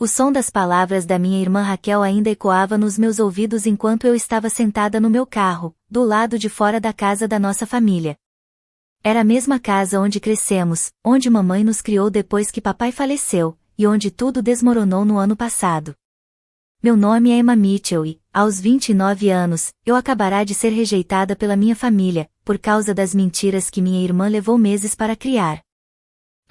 O som das palavras da minha irmã Raquel ainda ecoava nos meus ouvidos enquanto eu estava sentada no meu carro, do lado de fora da casa da nossa família. Era a mesma casa onde crescemos, onde mamãe nos criou depois que papai faleceu, e onde tudo desmoronou no ano passado. Meu nome é Emma Mitchell e, aos 29 anos, eu acabará de ser rejeitada pela minha família, por causa das mentiras que minha irmã levou meses para criar.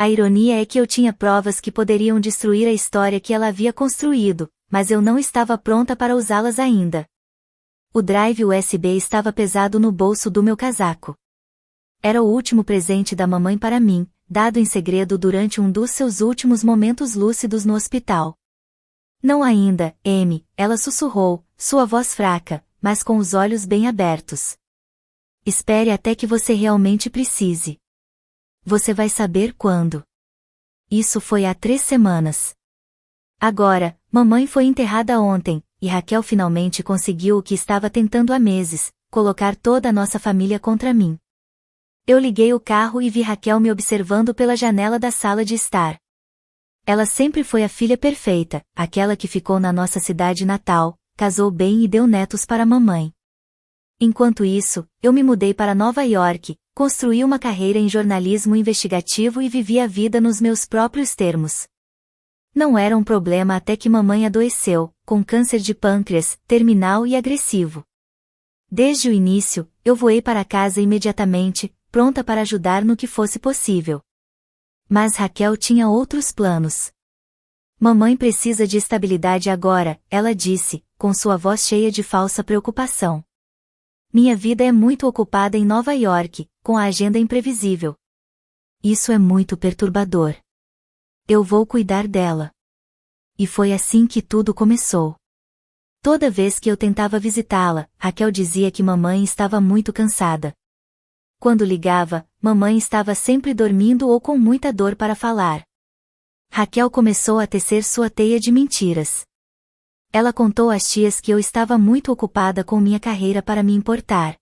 A ironia é que eu tinha provas que poderiam destruir a história que ela havia construído, mas eu não estava pronta para usá-las ainda. O drive USB estava pesado no bolso do meu casaco. Era o último presente da mamãe para mim, dado em segredo durante um dos seus últimos momentos lúcidos no hospital. Não ainda, Amy, ela sussurrou, sua voz fraca, mas com os olhos bem abertos. Espere até que você realmente precise. Você vai saber quando. Isso foi há 3 semanas. Agora, mamãe foi enterrada ontem, e Raquel finalmente conseguiu o que estava tentando há meses, colocar toda a nossa família contra mim. Eu liguei o carro e vi Raquel me observando pela janela da sala de estar. Ela sempre foi a filha perfeita, aquela que ficou na nossa cidade natal, casou bem e deu netos para mamãe. Enquanto isso, eu me mudei para Nova York, construí uma carreira em jornalismo investigativo e vivi a vida nos meus próprios termos. Não era um problema até que mamãe adoeceu, com câncer de pâncreas, terminal e agressivo. Desde o início, eu voei para casa imediatamente, pronta para ajudar no que fosse possível. Mas Raquel tinha outros planos. Mamãe precisa de estabilidade agora, ela disse, com sua voz cheia de falsa preocupação. Minha vida é muito ocupada em Nova York, com a agenda imprevisível. Isso é muito perturbador. Eu vou cuidar dela. E foi assim que tudo começou. Toda vez que eu tentava visitá-la, Raquel dizia que mamãe estava muito cansada. Quando ligava, mamãe estava sempre dormindo ou com muita dor para falar. Raquel começou a tecer sua teia de mentiras. Ela contou às tias que eu estava muito ocupada com minha carreira para me importar.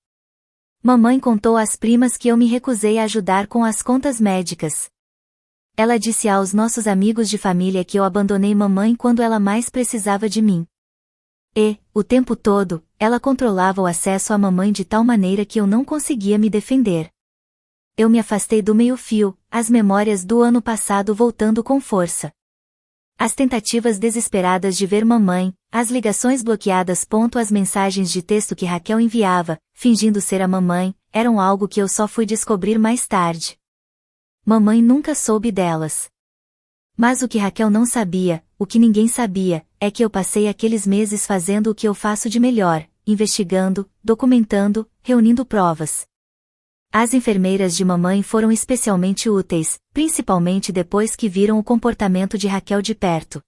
Mamãe contou às primas que eu me recusei a ajudar com as contas médicas. Ela disse aos nossos amigos de família que eu abandonei mamãe quando ela mais precisava de mim. E, o tempo todo, ela controlava o acesso à mamãe de tal maneira que eu não conseguia me defender. Eu me afastei do meio-fio, as memórias do ano passado voltando com força. As tentativas desesperadas de ver mamãe, as ligações bloqueadas. As mensagens de texto que Raquel enviava, fingindo ser a mamãe, eram algo que eu só fui descobrir mais tarde. Mamãe nunca soube delas. Mas o que Raquel não sabia, o que ninguém sabia, é que eu passei aqueles meses fazendo o que eu faço de melhor, investigando, documentando, reunindo provas. As enfermeiras de mamãe foram especialmente úteis, principalmente depois que viram o comportamento de Raquel de perto.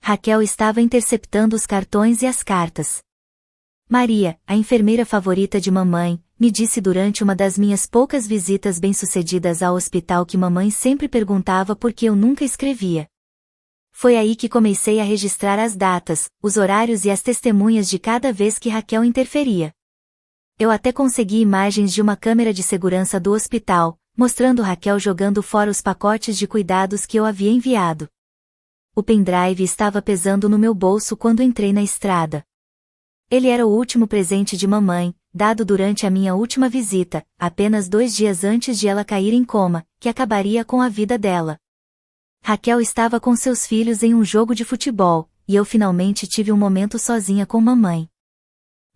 Raquel estava interceptando os cartões e as cartas. Maria, a enfermeira favorita de mamãe, me disse durante uma das minhas poucas visitas bem-sucedidas ao hospital que mamãe sempre perguntava por que eu nunca escrevia. Foi aí que comecei a registrar as datas, os horários e as testemunhas de cada vez que Raquel interferia. Eu até consegui imagens de uma câmera de segurança do hospital, mostrando Raquel jogando fora os pacotes de cuidados que eu havia enviado. O pendrive estava pesando no meu bolso quando entrei na estrada. Ele era o último presente de mamãe, dado durante a minha última visita, apenas 2 dias antes de ela cair em coma, que acabaria com a vida dela. Raquel estava com seus filhos em um jogo de futebol, e eu finalmente tive um momento sozinha com mamãe.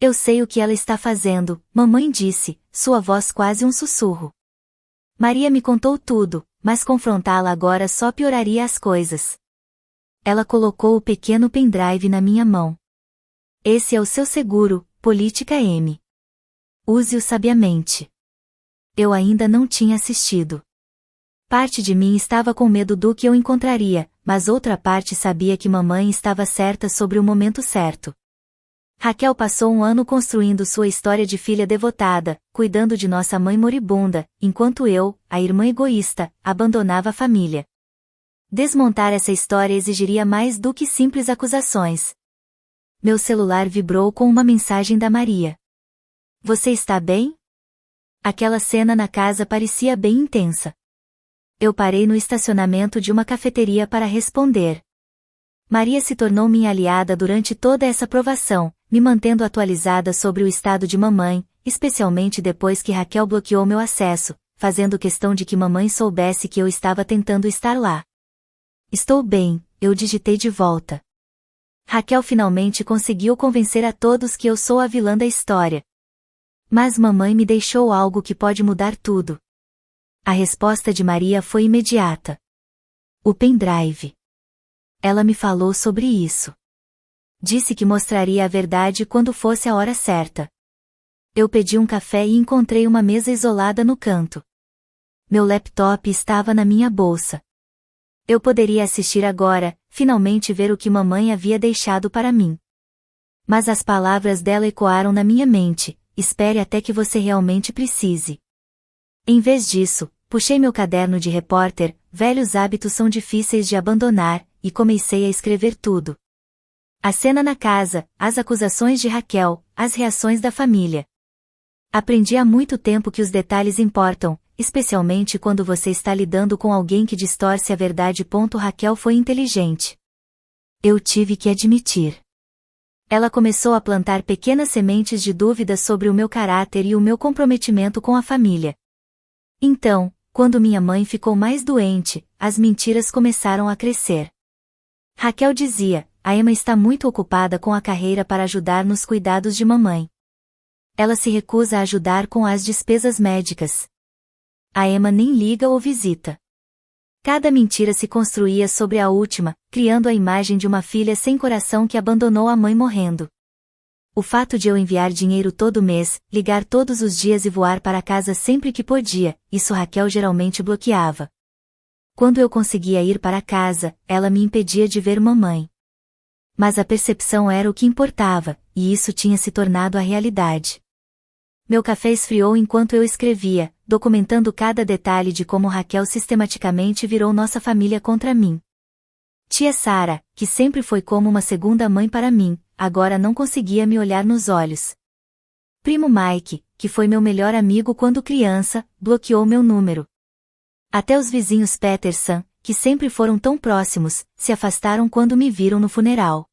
Eu sei o que ela está fazendo, mamãe disse, sua voz quase um sussurro. Maria me contou tudo, mas confrontá-la agora só pioraria as coisas. Ela colocou o pequeno pendrive na minha mão. Esse é o seu seguro, Política M. Use-o sabiamente. Eu ainda não tinha assistido. Parte de mim estava com medo do que eu encontraria, mas outra parte sabia que mamãe estava certa sobre o momento certo. Raquel passou um ano construindo sua história de filha devotada, cuidando de nossa mãe moribunda, enquanto eu, a irmã egoísta, abandonava a família. Desmontar essa história exigiria mais do que simples acusações. Meu celular vibrou com uma mensagem da Maria. Você está bem? Aquela cena na casa parecia bem intensa. Eu parei no estacionamento de uma cafeteria para responder. Maria se tornou minha aliada durante toda essa provação, me mantendo atualizada sobre o estado de mamãe, especialmente depois que Raquel bloqueou meu acesso, fazendo questão de que mamãe soubesse que eu estava tentando estar lá. Estou bem, eu digitei de volta. Raquel finalmente conseguiu convencer a todos que eu sou a vilã da história. Mas mamãe me deixou algo que pode mudar tudo. A resposta de Maria foi imediata. O pendrive. Ela me falou sobre isso. Disse que mostraria a verdade quando fosse a hora certa. Eu pedi um café e encontrei uma mesa isolada no canto. Meu laptop estava na minha bolsa. Eu poderia assistir agora, finalmente ver o que mamãe havia deixado para mim. Mas as palavras dela ecoaram na minha mente: espere até que você realmente precise. Em vez disso, puxei meu caderno de repórter, velhos hábitos são difíceis de abandonar, e comecei a escrever tudo. A cena na casa, as acusações de Raquel, as reações da família. Aprendi há muito tempo que os detalhes importam, especialmente quando você está lidando com alguém que distorce a verdade. Raquel foi inteligente. Eu tive que admitir. Ela começou a plantar pequenas sementes de dúvidas sobre o meu caráter e o meu comprometimento com a família. Então, quando minha mãe ficou mais doente, as mentiras começaram a crescer. Raquel dizia: a Emma está muito ocupada com a carreira para ajudar nos cuidados de mamãe. Ela se recusa a ajudar com as despesas médicas. A Emma nem liga ou visita. Cada mentira se construía sobre a última, criando a imagem de uma filha sem coração que abandonou a mãe morrendo. O fato de eu enviar dinheiro todo mês, ligar todos os dias e voar para casa sempre que podia, isso Raquel geralmente bloqueava. Quando eu conseguia ir para casa, ela me impedia de ver mamãe. Mas a percepção era o que importava, e isso tinha se tornado a realidade. Meu café esfriou enquanto eu escrevia, documentando cada detalhe de como Raquel sistematicamente virou nossa família contra mim. Tia Sara, que sempre foi como uma segunda mãe para mim, agora não conseguia me olhar nos olhos. Primo Mike, que foi meu melhor amigo quando criança, bloqueou meu número. Até os vizinhos Peterson, que sempre foram tão próximos, se afastaram quando me viram no funeral.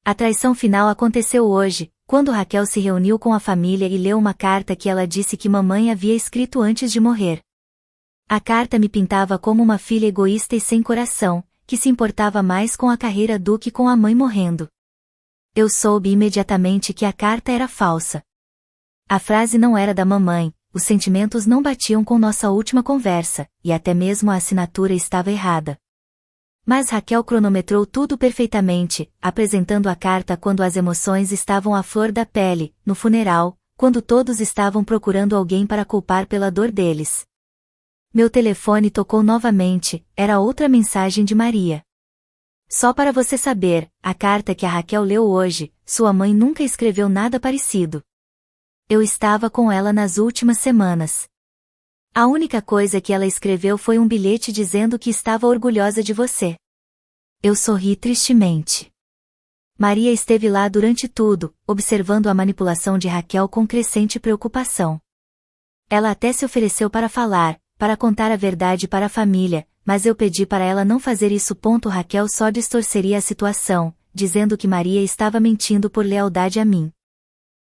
A traição final aconteceu hoje, quando Raquel se reuniu com a família e leu uma carta que ela disse que mamãe havia escrito antes de morrer. A carta me pintava como uma filha egoísta e sem coração, que se importava mais com a carreira do que com a mãe morrendo. Eu soube imediatamente que a carta era falsa. A frase não era da mamãe, os sentimentos não batiam com nossa última conversa, e até mesmo a assinatura estava errada. Mas Raquel cronometrou tudo perfeitamente, apresentando a carta quando as emoções estavam à flor da pele, no funeral, quando todos estavam procurando alguém para culpar pela dor deles. Meu telefone tocou novamente, era outra mensagem de Maria. Só para você saber, a carta que a Raquel leu hoje, sua mãe nunca escreveu nada parecido. Eu estava com ela nas últimas semanas. A única coisa que ela escreveu foi um bilhete dizendo que estava orgulhosa de você. Eu sorri tristemente. Maria esteve lá durante tudo, observando a manipulação de Raquel com crescente preocupação. Ela até se ofereceu para falar, para contar a verdade para a família, mas eu pedi para ela não fazer isso. Raquel só distorceria a situação, dizendo que Maria estava mentindo por lealdade a mim.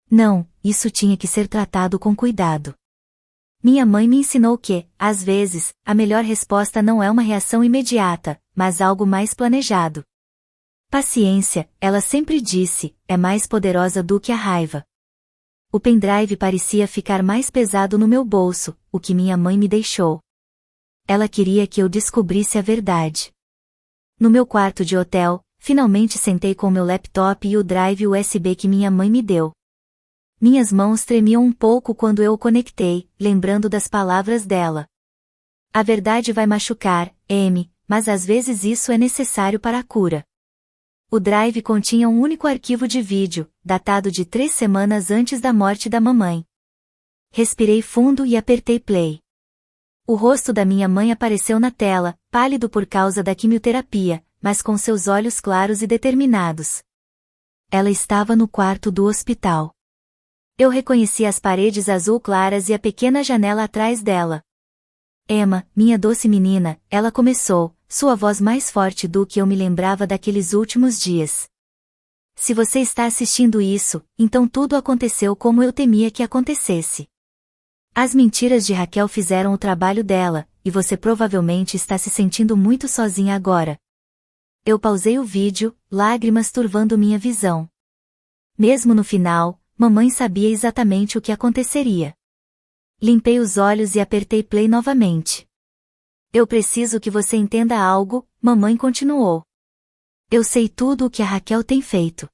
Não, isso tinha que ser tratado com cuidado. Minha mãe me ensinou que, às vezes, a melhor resposta não é uma reação imediata, mas algo mais planejado. Paciência, ela sempre disse, é mais poderosa do que a raiva. O pendrive parecia ficar mais pesado no meu bolso, o que minha mãe me deixou. Ela queria que eu descobrisse a verdade. No meu quarto de hotel, finalmente sentei com meu laptop e o drive USB que minha mãe me deu. Minhas mãos tremiam um pouco quando eu o conectei, lembrando das palavras dela. A verdade vai machucar, Amy, mas às vezes isso é necessário para a cura. O drive continha um único arquivo de vídeo, datado de 3 semanas antes da morte da mamãe. Respirei fundo e apertei play. O rosto da minha mãe apareceu na tela, pálido por causa da quimioterapia, mas com seus olhos claros e determinados. Ela estava no quarto do hospital. Eu reconheci as paredes azul claras e a pequena janela atrás dela. Emma, minha doce menina, ela começou, sua voz mais forte do que eu me lembrava daqueles últimos dias. Se você está assistindo isso, então tudo aconteceu como eu temia que acontecesse. As mentiras de Raquel fizeram o trabalho dela, e você provavelmente está se sentindo muito sozinha agora. Eu pausei o vídeo, lágrimas turvando minha visão. Mesmo no final, mamãe sabia exatamente o que aconteceria. Limpei os olhos e apertei play novamente. Eu preciso que você entenda algo, mamãe continuou. Eu sei tudo o que a Raquel tem feito.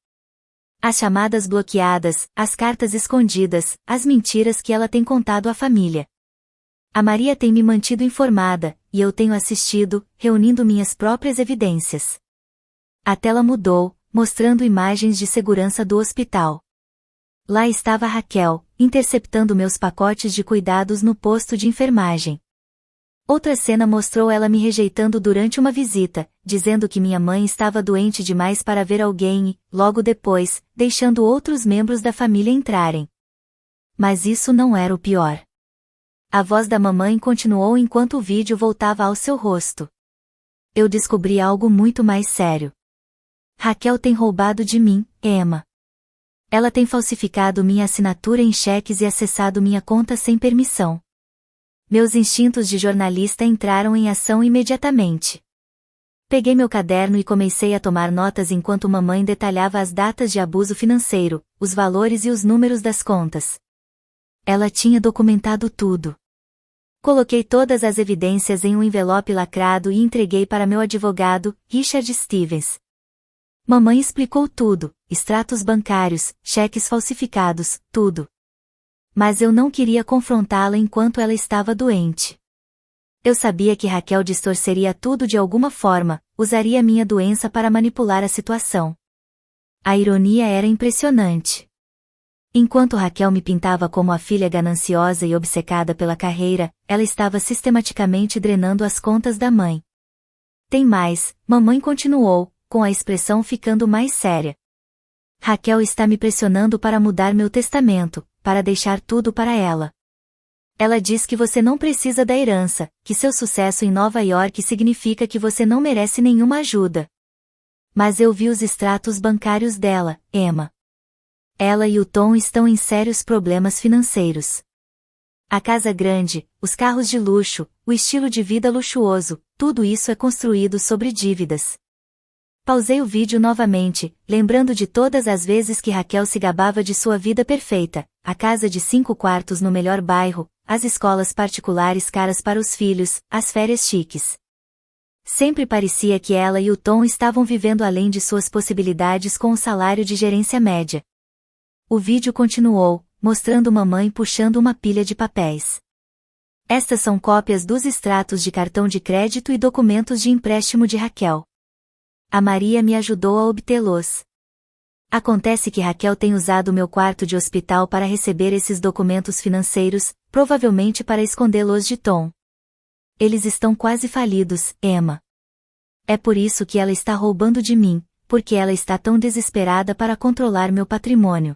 As chamadas bloqueadas, as cartas escondidas, as mentiras que ela tem contado à família. A Maria tem me mantido informada, e eu tenho assistido, reunindo minhas próprias evidências. A tela mudou, mostrando imagens de segurança do hospital. Lá estava Raquel, interceptando meus pacotes de cuidados no posto de enfermagem. Outra cena mostrou ela me rejeitando durante uma visita, dizendo que minha mãe estava doente demais para ver alguém e, logo depois, deixando outros membros da família entrarem. Mas isso não era o pior. A voz da mamãe continuou enquanto o vídeo voltava ao seu rosto. Eu descobri algo muito mais sério. Raquel tem roubado de mim, Emma. Ela tem falsificado minha assinatura em cheques e acessado minha conta sem permissão. Meus instintos de jornalista entraram em ação imediatamente. Peguei meu caderno e comecei a tomar notas enquanto mamãe detalhava as datas de abuso financeiro, os valores e os números das contas. Ela tinha documentado tudo. Coloquei todas as evidências em um envelope lacrado e entreguei para meu advogado, Richard Stevens. Mamãe explicou tudo, extratos bancários, cheques falsificados, tudo. Mas eu não queria confrontá-la enquanto ela estava doente. Eu sabia que Raquel distorceria tudo de alguma forma, usaria minha doença para manipular a situação. A ironia era impressionante. Enquanto Raquel me pintava como a filha gananciosa e obcecada pela carreira, ela estava sistematicamente drenando as contas da mãe. Tem mais, mamãe continuou, com a expressão ficando mais séria. Raquel está me pressionando para mudar meu testamento, para deixar tudo para ela. Ela diz que você não precisa da herança, que seu sucesso em Nova York significa que você não merece nenhuma ajuda. Mas eu vi os extratos bancários dela, Emma. Ela e o Tom estão em sérios problemas financeiros. A casa grande, os carros de luxo, o estilo de vida luxuoso, tudo isso é construído sobre dívidas. Pausei o vídeo novamente, lembrando de todas as vezes que Raquel se gabava de sua vida perfeita, a casa de 5 quartos no melhor bairro, as escolas particulares caras para os filhos, as férias chiques. Sempre parecia que ela e o Tom estavam vivendo além de suas possibilidades com o salário de gerência média. O vídeo continuou, mostrando mamãe puxando uma pilha de papéis. Estas são cópias dos extratos de cartão de crédito e documentos de empréstimo de Raquel. A Maria me ajudou a obtê-los. Acontece que Raquel tem usado meu quarto de hospital para receber esses documentos financeiros, provavelmente para escondê-los de Tom. Eles estão quase falidos, Emma. É por isso que ela está roubando de mim, porque ela está tão desesperada para controlar meu patrimônio.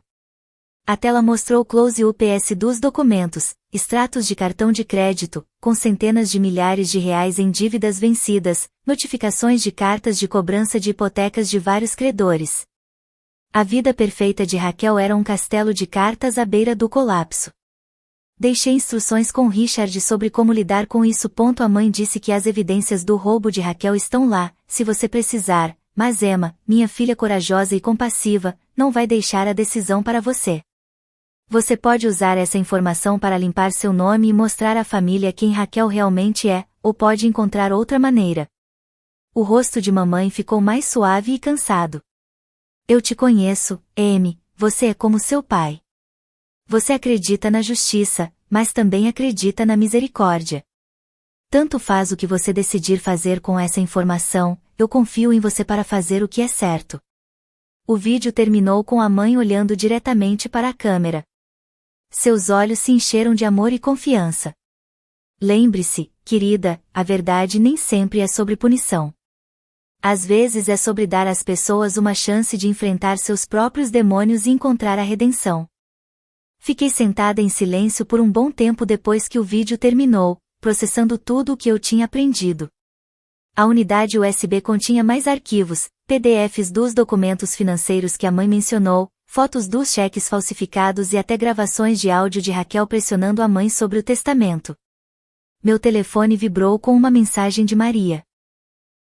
A tela mostrou o close-up dos documentos, extratos de cartão de crédito, com centenas de milhares de reais em dívidas vencidas, notificações de cartas de cobrança de hipotecas de vários credores. A vida perfeita de Raquel era um castelo de cartas à beira do colapso. Deixei instruções com Richard sobre como lidar com isso. A mãe disse que as evidências do roubo de Raquel estão lá, se você precisar, mas Emma, minha filha corajosa e compassiva, não vai deixar a decisão para você. Você pode usar essa informação para limpar seu nome e mostrar à família quem Raquel realmente é, ou pode encontrar outra maneira. O rosto de mamãe ficou mais suave e cansado. Eu te conheço, Amy, você é como seu pai. Você acredita na justiça, mas também acredita na misericórdia. Tanto faz o que você decidir fazer com essa informação, eu confio em você para fazer o que é certo. O vídeo terminou com a mãe olhando diretamente para a câmera. Seus olhos se encheram de amor e confiança. Lembre-se, querida, a verdade nem sempre é sobre punição. Às vezes é sobre dar às pessoas uma chance de enfrentar seus próprios demônios e encontrar a redenção. Fiquei sentada em silêncio por um bom tempo depois que o vídeo terminou, processando tudo o que eu tinha aprendido. A unidade USB continha mais arquivos, PDFs dos documentos financeiros que a mãe mencionou, fotos dos cheques falsificados e até gravações de áudio de Raquel pressionando a mãe sobre o testamento. Meu telefone vibrou com uma mensagem de Maria.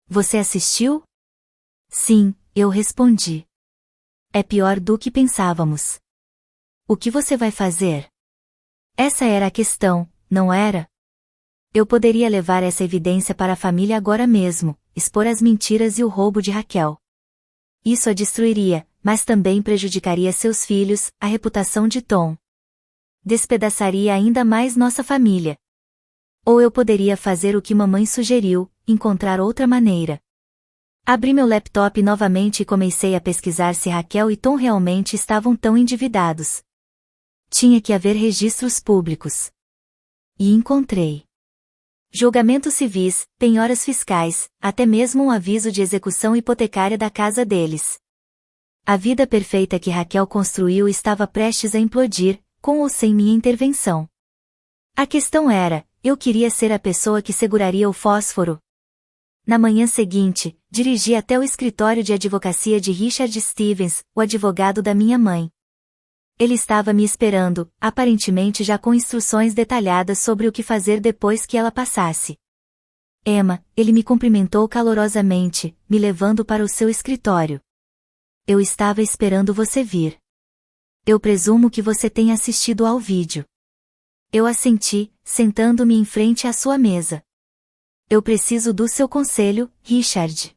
Você assistiu? Sim, eu respondi. É pior do que pensávamos. O que você vai fazer? Essa era a questão, não era? Eu poderia levar essa evidência para a família agora mesmo, expor as mentiras e o roubo de Raquel. Isso a destruiria, mas também prejudicaria seus filhos, a reputação de Tom. Despedaçaria ainda mais nossa família. Ou eu poderia fazer o que mamãe sugeriu, encontrar outra maneira. Abri meu laptop novamente e comecei a pesquisar se Raquel e Tom realmente estavam tão endividados. Tinha que haver registros públicos. E encontrei. Julgamentos civis, penhoras fiscais, até mesmo um aviso de execução hipotecária da casa deles. A vida perfeita que Raquel construiu estava prestes a implodir, com ou sem minha intervenção. A questão era, eu queria ser a pessoa que seguraria o fósforo. Na manhã seguinte, dirigi até o escritório de advocacia de Richard Stevens, o advogado da minha mãe. Ele estava me esperando, aparentemente já com instruções detalhadas sobre o que fazer depois que ela passasse. Emma, ele me cumprimentou calorosamente, me levando para o seu escritório. Eu estava esperando você vir. Eu presumo que você tenha assistido ao vídeo. Eu assenti, sentando-me em frente à sua mesa. Eu preciso do seu conselho, Richard.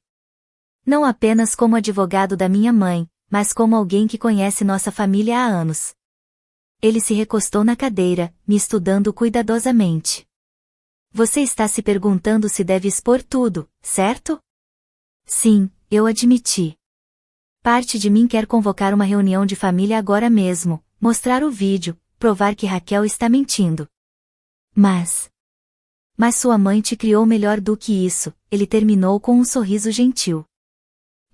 Não apenas como advogado da minha mãe, mas como alguém que conhece nossa família há anos. Ele se recostou na cadeira, me estudando cuidadosamente. Você está se perguntando se deve expor tudo, certo? Sim, eu admiti. Parte de mim quer convocar uma reunião de família agora mesmo, mostrar o vídeo, provar que Raquel está mentindo. Mas sua mãe te criou melhor do que isso, ele terminou com um sorriso gentil.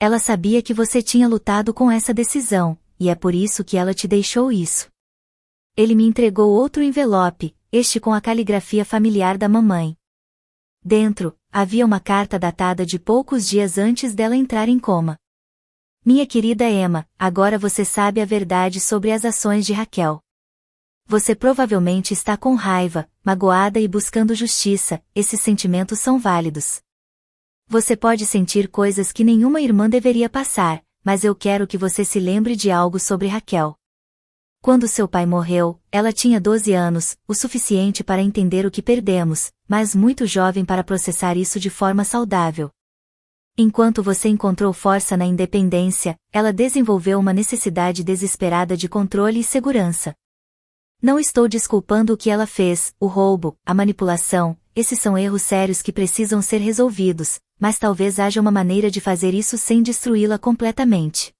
Ela sabia que você tinha lutado com essa decisão, e é por isso que ela te deixou isso. Ele me entregou outro envelope, este com a caligrafia familiar da mamãe. Dentro, havia uma carta datada de poucos dias antes dela entrar em coma. Minha querida Emma, agora você sabe a verdade sobre as ações de Raquel. Você provavelmente está com raiva, magoada e buscando justiça, esses sentimentos são válidos. Você pode sentir coisas que nenhuma irmã deveria passar, mas eu quero que você se lembre de algo sobre Raquel. Quando seu pai morreu, ela tinha 12 anos, o suficiente para entender o que perdemos, mas muito jovem para processar isso de forma saudável. Enquanto você encontrou força na independência, ela desenvolveu uma necessidade desesperada de controle e segurança. Não estou desculpando o que ela fez, o roubo, a manipulação, esses são erros sérios que precisam ser resolvidos, mas talvez haja uma maneira de fazer isso sem destruí-la completamente.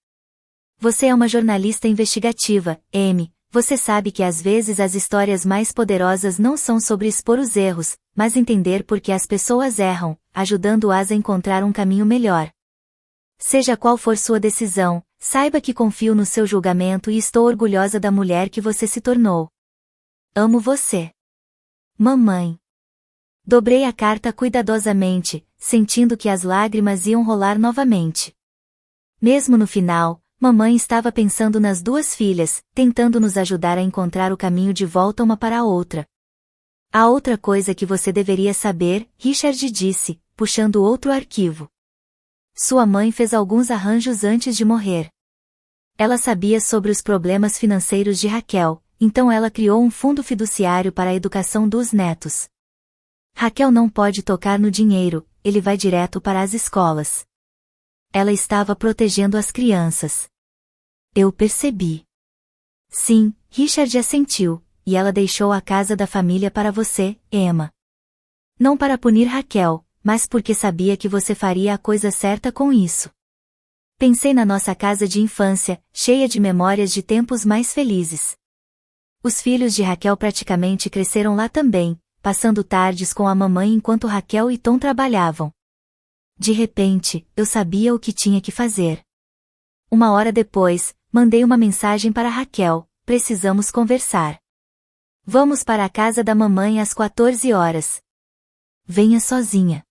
Você é uma jornalista investigativa, Amy, você sabe que às vezes as histórias mais poderosas não são sobre expor os erros, mas entender por que as pessoas erram, ajudando-as a encontrar um caminho melhor. Seja qual for sua decisão, saiba que confio no seu julgamento e estou orgulhosa da mulher que você se tornou. Amo você. Mamãe. Dobrei a carta cuidadosamente, sentindo que as lágrimas iam rolar novamente. Mesmo no final, mamãe estava pensando nas duas filhas, tentando nos ajudar a encontrar o caminho de volta uma para a outra. Há outra coisa que você deveria saber, Richard disse, puxando outro arquivo. Sua mãe fez alguns arranjos antes de morrer. Ela sabia sobre os problemas financeiros de Raquel, então ela criou um fundo fiduciário para a educação dos netos. Raquel não pode tocar no dinheiro, ele vai direto para as escolas. Ela estava protegendo as crianças. Eu percebi. Sim, Richard assentiu, e ela deixou a casa da família para você, Emma. Não para punir Raquel, mas porque sabia que você faria a coisa certa com isso. Pensei na nossa casa de infância, cheia de memórias de tempos mais felizes. Os filhos de Raquel praticamente cresceram lá também, passando tardes com a mamãe enquanto Raquel e Tom trabalhavam. De repente, eu sabia o que tinha que fazer. Uma hora depois, mandei uma mensagem para Raquel, precisamos conversar. Vamos para a casa da mamãe às 14 horas. Venha sozinha.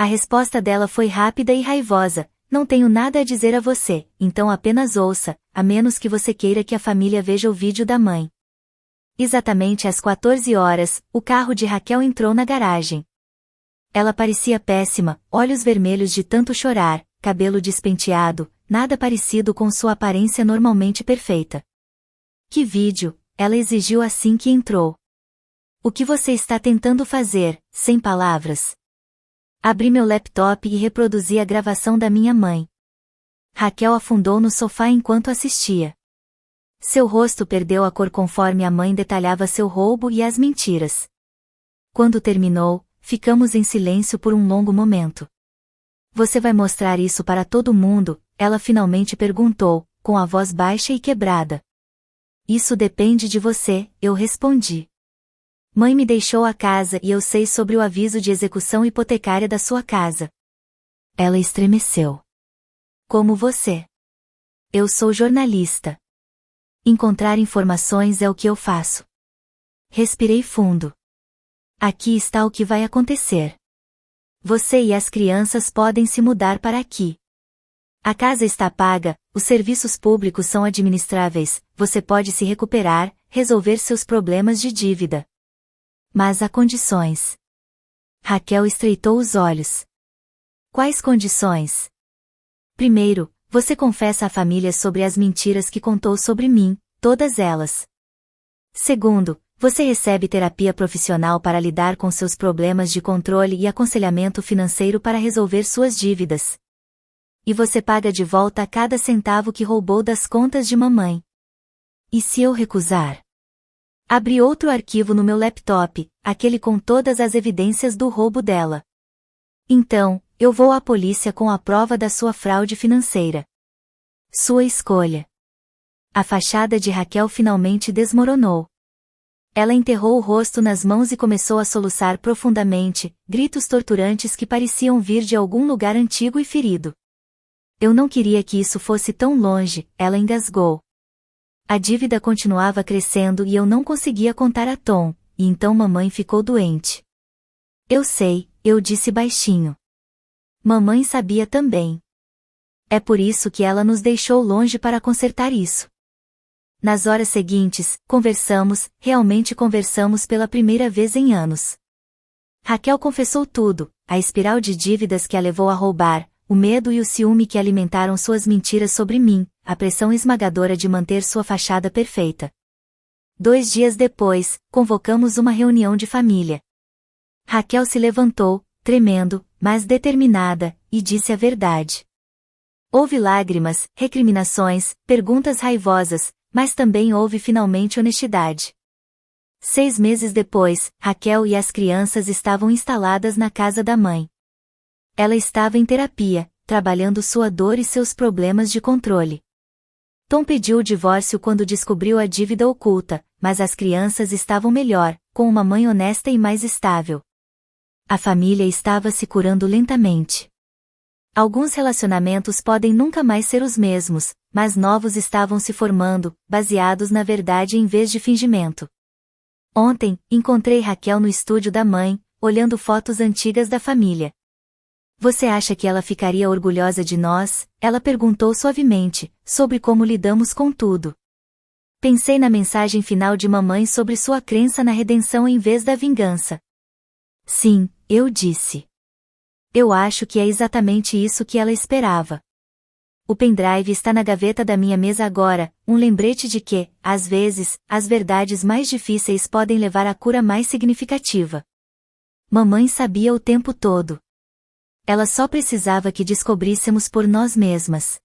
A resposta dela foi rápida e raivosa: não tenho nada a dizer a você, então apenas ouça, a menos que você queira que a família veja o vídeo da mãe. Exatamente às 14 horas, o carro de Raquel entrou na garagem. Ela parecia péssima, olhos vermelhos de tanto chorar, cabelo despenteado, nada parecido com sua aparência normalmente perfeita. Que vídeo? Ela exigiu assim que entrou. O que você está tentando fazer, sem palavras? Abri meu laptop e reproduzi a gravação da minha mãe. Raquel afundou no sofá enquanto assistia. Seu rosto perdeu a cor conforme a mãe detalhava seu roubo e as mentiras. Quando terminou, ficamos em silêncio por um longo momento. Você vai mostrar isso para todo mundo? Ela finalmente perguntou, com a voz baixa e quebrada. Isso depende de você, eu respondi. Mãe me deixou a casa e eu sei sobre o aviso de execução hipotecária da sua casa. Ela estremeceu. Como você? Eu sou jornalista. Encontrar informações é o que eu faço. Respirei fundo. Aqui está o que vai acontecer. Você e as crianças podem se mudar para aqui. A casa está paga, os serviços públicos são administráveis, você pode se recuperar, resolver seus problemas de dívida. Mas há condições. Raquel estreitou os olhos. Quais condições? Primeiro, você confessa à família sobre as mentiras que contou sobre mim, todas elas. Segundo, você recebe terapia profissional para lidar com seus problemas de controle e aconselhamento financeiro para resolver suas dívidas. E você paga de volta a cada centavo que roubou das contas de mamãe. E se eu recusar? Abri outro arquivo no meu laptop, aquele com todas as evidências do roubo dela. Então, eu vou à polícia com a prova da sua fraude financeira. Sua escolha. A fachada de Raquel finalmente desmoronou. Ela enterrou o rosto nas mãos e começou a soluçar profundamente, gritos torturantes que pareciam vir de algum lugar antigo e ferido. Eu não queria que isso fosse tão longe, ela engasgou. A dívida continuava crescendo e eu não conseguia contar a Tom, e então mamãe ficou doente. Eu sei, eu disse baixinho. Mamãe sabia também. É por isso que ela nos deixou longe para consertar isso. Nas horas seguintes, realmente conversamos pela primeira vez em anos. Raquel confessou tudo, a espiral de dívidas que a levou a roubar, o medo e o ciúme que alimentaram suas mentiras sobre mim, a pressão esmagadora de manter sua fachada perfeita. 2 dias depois, convocamos uma reunião de família. Raquel se levantou, tremendo, mas determinada, e disse a verdade. Houve lágrimas, recriminações, perguntas raivosas, mas também houve finalmente honestidade. 6 meses depois, Raquel e as crianças estavam instaladas na casa da mãe. Ela estava em terapia, trabalhando sua dor e seus problemas de controle. Tom pediu o divórcio quando descobriu a dívida oculta, mas as crianças estavam melhor, com uma mãe honesta e mais estável. A família estava se curando lentamente. Alguns relacionamentos podem nunca mais ser os mesmos, mas novos estavam se formando, baseados na verdade em vez de fingimento. Ontem, encontrei Raquel no estúdio da mãe, olhando fotos antigas da família. Você acha que ela ficaria orgulhosa de nós? Ela perguntou suavemente, sobre como lidamos com tudo. Pensei na mensagem final de mamãe sobre sua crença na redenção em vez da vingança. Sim, eu disse. Eu acho que é exatamente isso que ela esperava. O pendrive está na gaveta da minha mesa agora, um lembrete de que, às vezes, as verdades mais difíceis podem levar à cura mais significativa. Mamãe sabia o tempo todo. Ela só precisava que descobríssemos por nós mesmas.